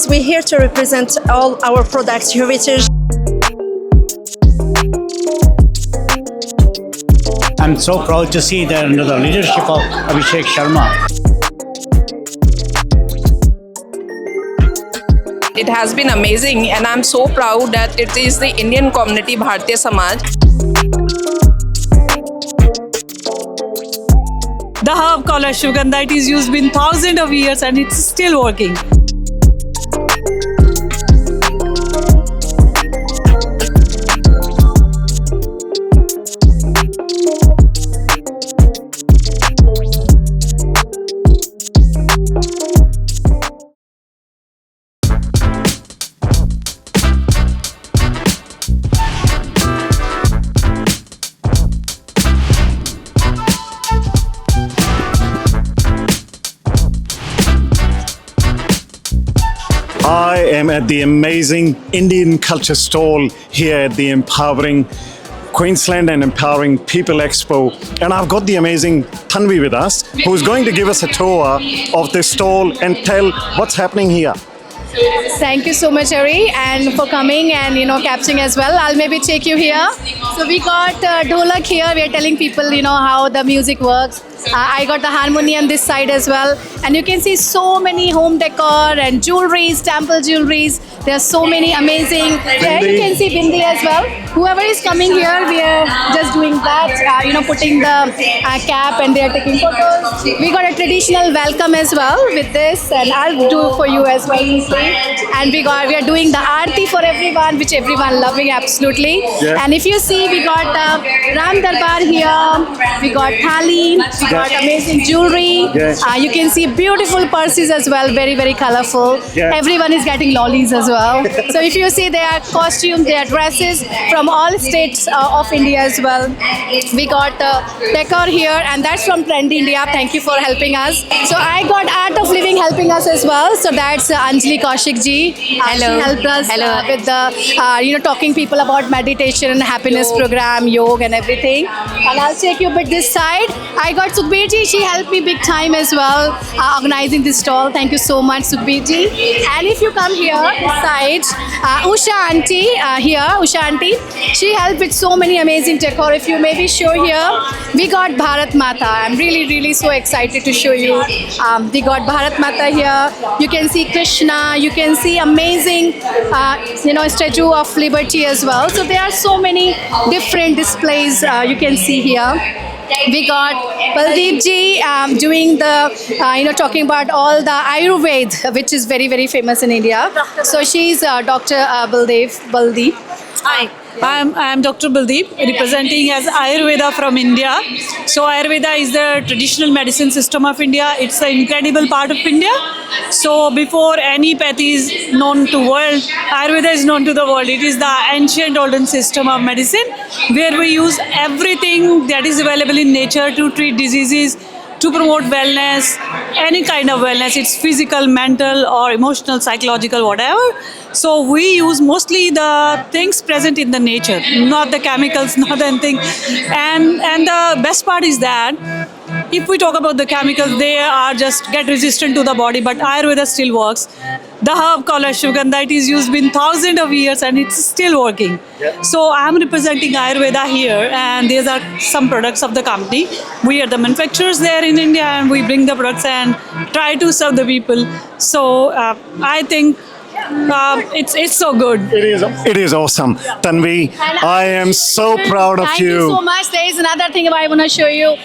We're here to represent all our products heritage. I'm so proud to see that under the leadership of Abhishek Sharma. It has been amazing and I'm so proud that it is the Indian community Bhartiya Samaj. The herb called ashwagandha, it is used been thousands of years and it's still working. I am at the amazing Indian culture stall here at the Empowering Queensland and Empowering People Expo, and I've got the amazing Tanvi with us, who is going to give us a tour of this stall and tell what's happening here. Thank you so much, Ari, and for coming and capturing as well. I'll maybe take you here. So we got Dholak here. We are telling people how the music works. I got the harmonium this side as well, and you can see so many home decor and jewelries, temple jewelries. There are so many amazing. There you can see bindi as well. Whoever is coming here, we are just doing that. Putting the cap and they are taking photos. We got a traditional welcome as well with this, and I'll do for you as well. And we are doing the aarti for everyone, which everyone loving absolutely. Yeah. And if you see, we got Ram Darbar here. We got thali. We got amazing jewelry. Yes. You can see beautiful purses as well, very, very colorful. Yeah. Everyone is getting lollies as well. So if you see, there are costumes, there are dresses from all states of India as well. We got decor here, and that's from Trend India. Thank you for helping us. So I got Art of Living helping us as well. So that's Anjali Kaushik ji. Hello. She helped us Hello. with the talking people about meditation and happiness program, yoga and everything. And I'll take you a bit this side. I got Sukhbir ji. She helped me big time as well organizing this stall. Thank you so much, Sukhbir ji. And if you come here this side, Usha auntie here, Usha auntie, she helped with so many amazing decor. If you maybe show here, we got Bharat Mata. I'm really, really so excited to show you. We got Bharat Mata here. You can see Krishna. You can see amazing, Statue of Liberty as well. So there are so many different displays you can see here. We got Baldeep ji doing the, talking about all the Ayurveda, which is very, very famous in India. So she's Dr. Baldeep. Hi, I'm Dr. Baldeep, representing as Ayurveda from India. So Ayurveda is the traditional medicine system of India. It's an incredible part of India. So before any pathy is known to world, Ayurveda is known to the world. It is the ancient olden system of medicine where we use everything that is available in nature to treat diseases, to promote wellness, any kind of wellness. It's physical, mental or emotional, psychological, whatever. So we use mostly the things present in the nature, not the chemicals, not anything. And the best part is that if we talk about the chemicals, they are just get resistant to the body, but Ayurveda still works. The herb called ashwagandha, it is used been thousands of years and it's still working. Yeah. So I'm representing Ayurveda here, and these are some products of the company. We are the manufacturers there in India, and we bring the products and try to serve the people. So I think it's so good. It is awesome. Tanvi, I am so proud of Thank you so much. There is another thing I want to show you.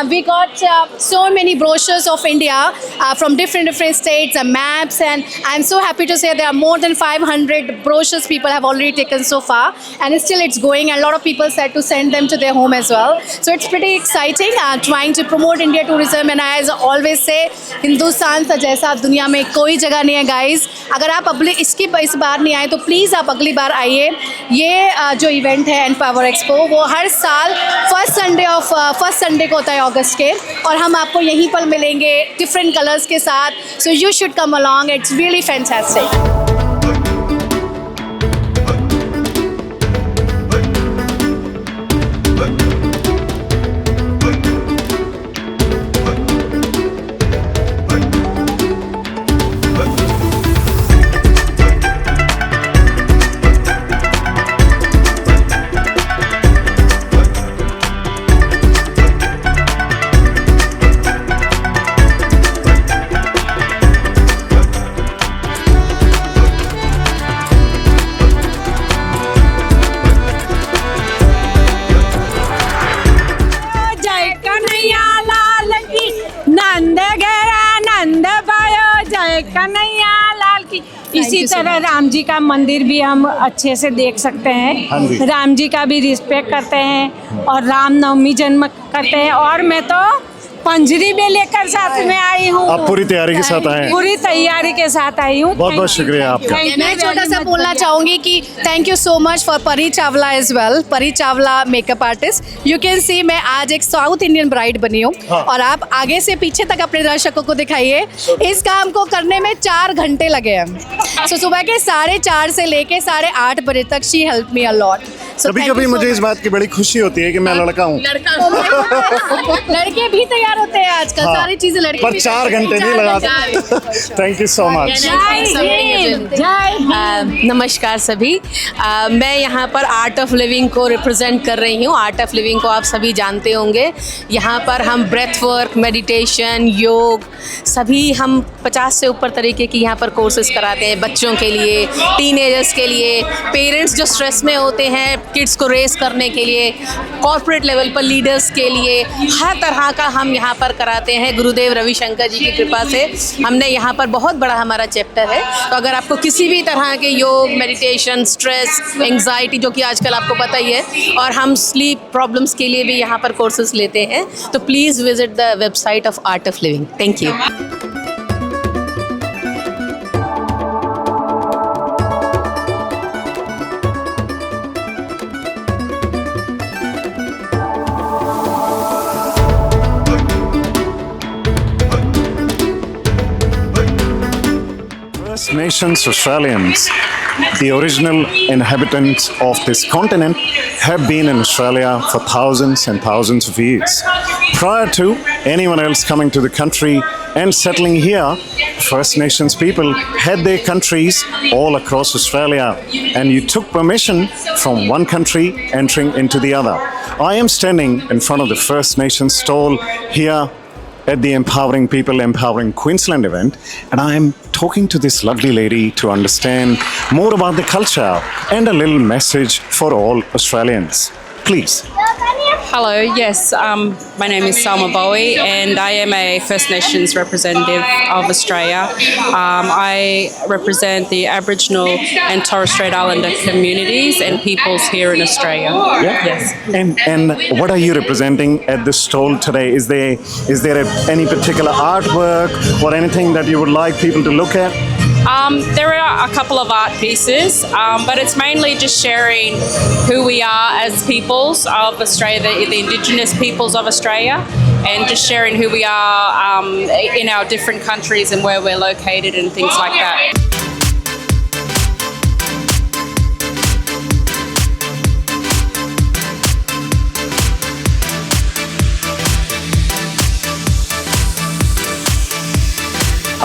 We got so many brochures of India from different states and maps, and I'm so happy to say there are more than 500 brochures people have already taken so far, and still it's going, and a lot of people said to send them to their home as well. So it's pretty exciting trying to promote India tourism, and as I always say, Hindustan सा जैसा दुनिया में कोई जगह नहीं है guys. अगर आप इस बार नहीं आए तो प्लीज़ आप अगली बार आइए. ये जो इवेंट है एम्पावर एक्सपो, वो हर साल फर्स्ट संडे को होता है अगस्त के, और हम आपको यहीं पर मिलेंगे डिफरेंट कलर्स के साथ. So you should come along. It's really fantastic. इसी you so तरह much. राम जी का मंदिर भी हम अच्छे से देख सकते हाँ जी। हैं। राम जी का भी रिस्पेक्ट करते हैं और रामनवमी जन्म करते हैं। और मैं तो पंजरी में लेकर साथ में आई हूँ। आप पूरी तैयारी के साथ आए हैं। पूरी तैयारी के साथ आई हूँ। बहुत बहुत शुक्रिया आपका। मैं छोटा सा बोलना चाहूंगी कि thank you so much for परी चावला एज वेल। परी Chawla makeup artist. You can see मैं आज एक साउथ इंडियन ब्राइड बनी हूँ और आप आगे से पीछे तक अपने दर्शकों को दिखाइए। इस काम को करने में 4 घंटे लगे हैं। सो सुबह के 4:30 से लेके 8:30 बजे तक she help me a lot. कभी कभी मुझे इस बात की बड़ी खुशी होती है कि मैं लड़का हूँ, लड़के भी तैयार होते हैं आजकल। हाँ, सारी चीजें लड़के पर भी 4 घंटे नहीं लगाते। Thank you so much. नमस्कार सभी। मैं यहाँ पर आर्ट ऑफ लिविंग को रिप्रेजेंट कर रही हूँ। आर्ट ऑफ लिविंग को आप सभी जानते होंगे। यहाँ पर हम ब्रेथ वर्क, मेडिटेशन, योग सभी हम 50 से ऊपर तरीके की यहाँ पर कोर्सेज कराते हैं। बच्चों के लिए, टीनेजर्स के लिए, पेरेंट्स जो स्ट्रेस में होते हैं किड्स को रेस करने के लिए, कॉर्पोरेट लेवल पर लीडर्स के लिए, हर तरह का हम यहाँ पर कराते हैं। गुरुदेव रविशंकर जी की कृपा से हमने यहाँ पर बहुत बड़ा हमारा चैप्टर है। तो अगर आपको किसी भी तरह के योग, मेडिटेशन, स्ट्रेस, एंग्जाइटी जो कि आजकल आपको पता ही है, और हम स्लीप प्रॉब्लम्स के लिए भी यहाँ पर कोर्सेज लेते हैं, तो please visit the website of art of living. Thank you. First Nations Australians, the original inhabitants of this continent, have been in Australia for thousands and thousands of years. Prior to anyone else coming to the country and settling here, First Nations people had their countries all across Australia, and you took permission from one country entering into the other. I am standing in front of the First Nations stall here at the Empowering People, Empowering Queensland event, and I am talking to this lovely lady to understand more about the culture and a little message for all Australians. Please. Hello, yes, my name is Salma Bowie and I am a First Nations representative of Australia. I represent the Aboriginal and Torres Strait Islander communities and peoples here in Australia. Yeah. Yes. And what are you representing at the stall today? Is there any particular artwork or anything that you would like people to look at? There are a couple of art pieces, but it's mainly just sharing who we are as peoples of Australia, the Indigenous peoples of Australia, and just sharing who we are in our different countries and where we're located and things like that.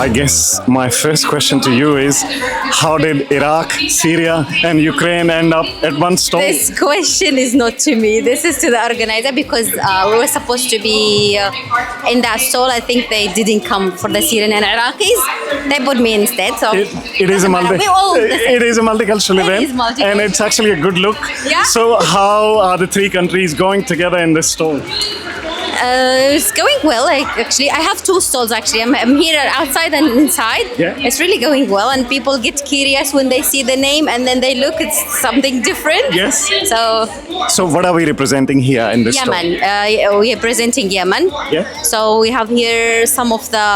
I guess my first question to you is, how did Iraq, Syria and Ukraine end up at one stall? This question is not to me. This is to the organizer because we were supposed to be in that stall. I think they didn't come for the Syrian and Iraqis. They put me instead. So It is a multicultural It event, is multicultural. and it's actually a good look. Yeah. So how are the 3 countries going together in this stall? it's going well. Actually, I have 2 stalls. Actually, I'm here outside and inside. Yeah. It's really going well, and people get curious when they see the name, and then they look. It's something different. Yes. So what are we representing here in this Yemen. stall? We are presenting Yemen. Yeah. So we have here some of the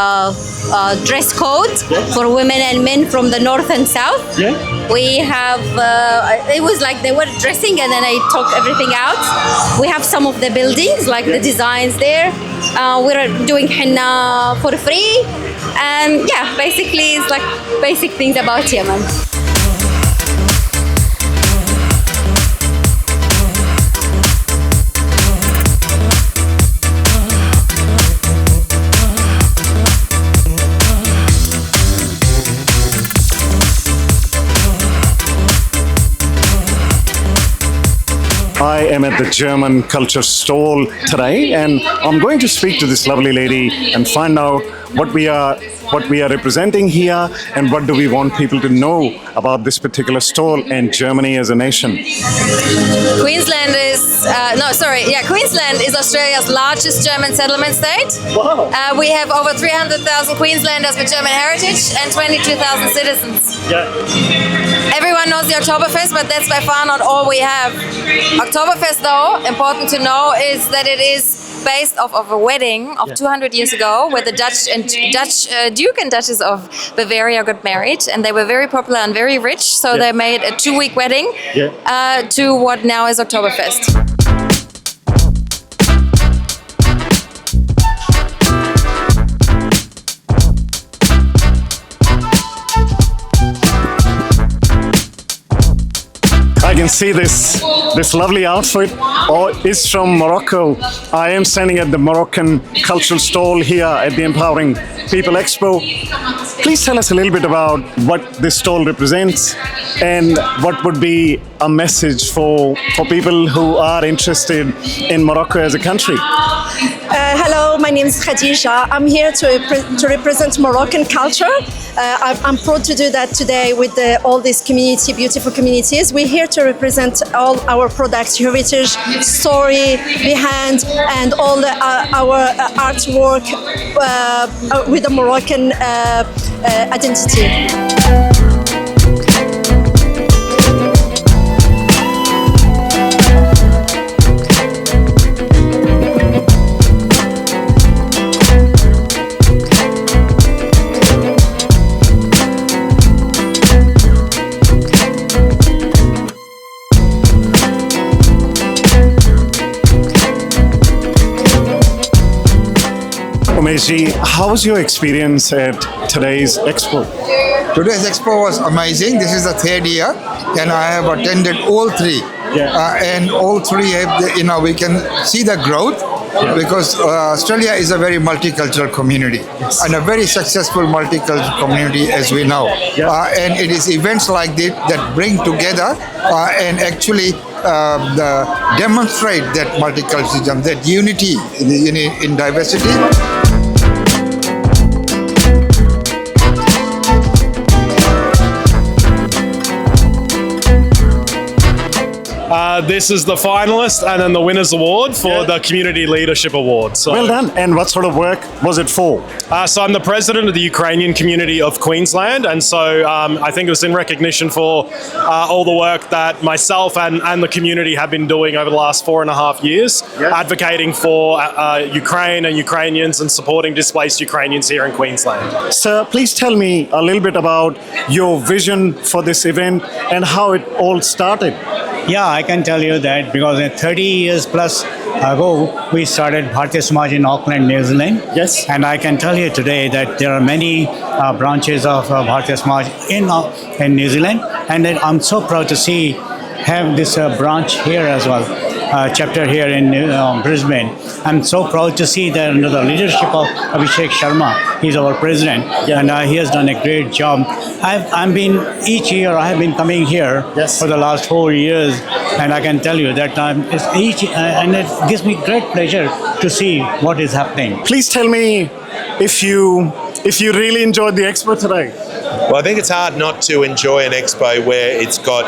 dress codes Yeah. for women and men from the north and south. Yeah. We have, it was like they were dressing and then I took everything out. We have some of the buildings, like the designs there. We're doing henna for free. And yeah, basically it's like basic things about Yemen. I am at the German culture stall today, and I'm going to speak to this lovely lady and find out what we are representing here, and what do we want people to know about this particular stall and Germany as a nation. Queensland is Australia's largest German settlement state. Wow. We have over 300,000 Queenslanders with German heritage and 22,000 citizens. Yeah. Everyone knows the Oktoberfest, but that's by far not all we have. Oktoberfest, though, important to know, is that it is based off of a wedding of 200 years ago, where the Dutch Duke and Duchess of Bavaria got married, and they were very popular and very rich, so they made a 2-week wedding to what now is Oktoberfest. I can see this lovely outfit is from Morocco. I am standing at the Moroccan cultural stall here at the Empowering People Expo. Please tell us a little bit about what this stall represents and what would be a message for people who are interested in Morocco as a country. Hello, my name is Khadija. I'm here to represent Moroccan culture. I'm proud to do that today with all these beautiful communities. We're here to represent all our products, heritage, story behind, and all our artwork with the Moroccan identity. Umesh, how was your experience at today's expo? Today's expo was amazing. This is the 3rd year, and I have attended all 3. And all 3 have, we can see the growth because Australia is a very multicultural community and a very successful multicultural community, as we know. And it is events like this that bring together and actually demonstrate that multiculturalism, that unity in diversity. This is the finalist and then the winner's award for the Community Leadership Award. So, well done. And what sort of work was it for? So I'm the president of the Ukrainian community of Queensland, and so I think it was in recognition for all the work that myself and the community have been doing over the last 4.5 years, advocating for Ukraine and Ukrainians and supporting displaced Ukrainians here in Queensland. Sir, please tell me a little bit about your vision for this event and how it all started. Yeah, I can tell you that because 30 years plus ago, we started Bhartiya Samaj in Auckland, New Zealand. Yes. And I can tell you today that there are many branches of Bhartiya Samaj in New Zealand. And then I'm so proud to have this branch here as well, chapter here in Brisbane. I'm so proud to see that under the leadership of Abhishek Sharma, he's our president, and he has done a great job. Each year I have been coming here for the last 4 years, and I can tell you that and it gives me great pleasure to see what is happening. Please tell me if you really enjoyed the expo today. Well, I think it's hard not to enjoy an expo where it's got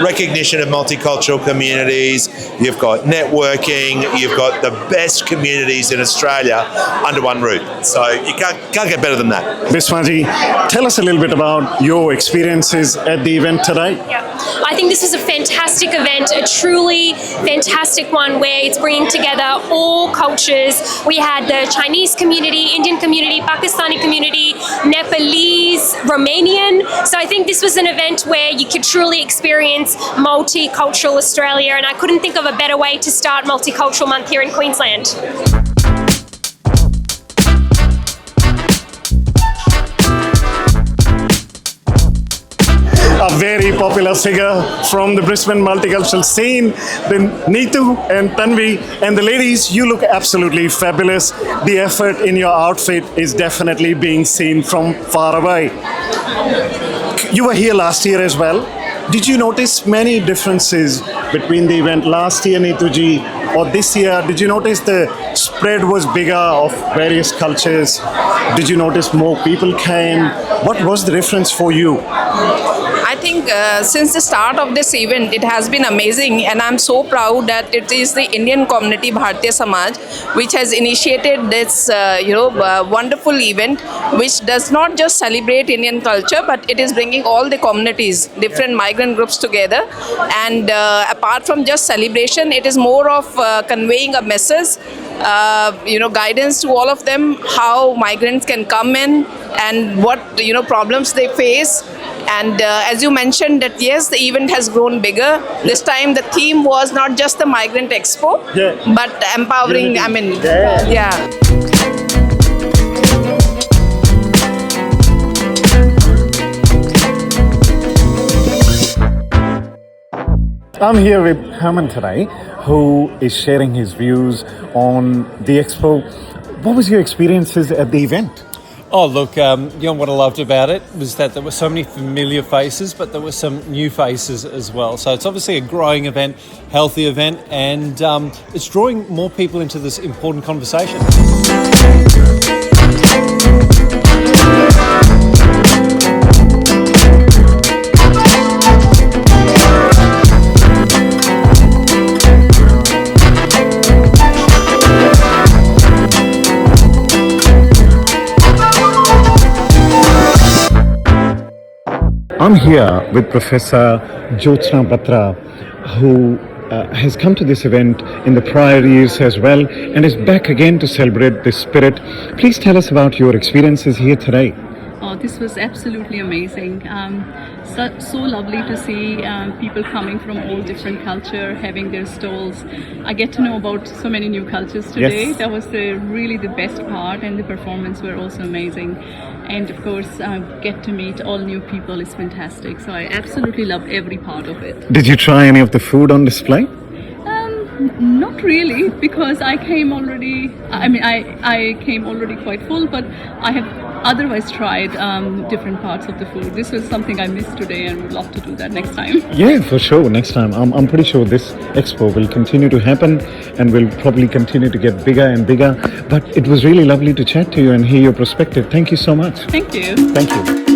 recognition of multicultural communities, you've got networking, you've got the best communities in Australia under one roof. So you can't get better than that. Bismaji, tell us a little bit about your experiences at the event today. I think this was a fantastic event, a truly fantastic one where it's bringing together all cultures. We had the Chinese community, Indian community, Pakistani community, Nepalese, Romanian. So I think this was an event where you could truly experience multicultural Australia, and I couldn't think of a better way to start Multicultural Month here in Queensland. A very popular figure from the Brisbane multicultural scene, then Neetu and Tanvi. And the ladies, you look absolutely fabulous. The effort in your outfit is definitely being seen from far away. You were here last year as well. Did you notice many differences between the event last year, Neetuji, or this year? Did you notice the spread was bigger of various cultures? Did you notice more people came? What was the difference for you? I think since the start of this event, it has been amazing, and I'm so proud that it is the Indian community Bhartiya Samaj which has initiated this wonderful event, which does not just celebrate Indian culture, but it is bringing all the communities, different migrant groups together. And apart from just celebration, it is more of conveying a message, guidance to all of them, how migrants can come in and what problems they face. And as you mentioned that yes, the event has grown bigger. This time the theme was not just the Migrant Expo, but empowering, I'm here with Herman today, who is sharing his views on the expo. What was your experiences at the event? Oh, look, what I loved about it was that there were so many familiar faces, but there were some new faces as well. So it's obviously a growing event, healthy event, and it's drawing more people into this important conversation. I'm here with Professor Jyotsna Batra, who has come to this event in the prior years as well and is back again to celebrate this spirit. Please tell us about your experiences here today. Oh, this was absolutely amazing. So lovely to see people coming from all different culture, having their stalls. I get to know about so many new cultures today. Yes. That was really the best part, and the performance were also amazing. And of course, get to meet all new people is fantastic. So I absolutely love every part of it. Did you try any of the food on display? Not really, because I came already. I came already quite full, but I have otherwise tried different parts of the food. This was something I missed today, and would love to do that next time. Yeah, for sure. Next time. I'm pretty sure this expo will continue to happen and will probably continue to get bigger and bigger. But it was really lovely to chat to you and hear your perspective. Thank you so much. Thank you. Thank you.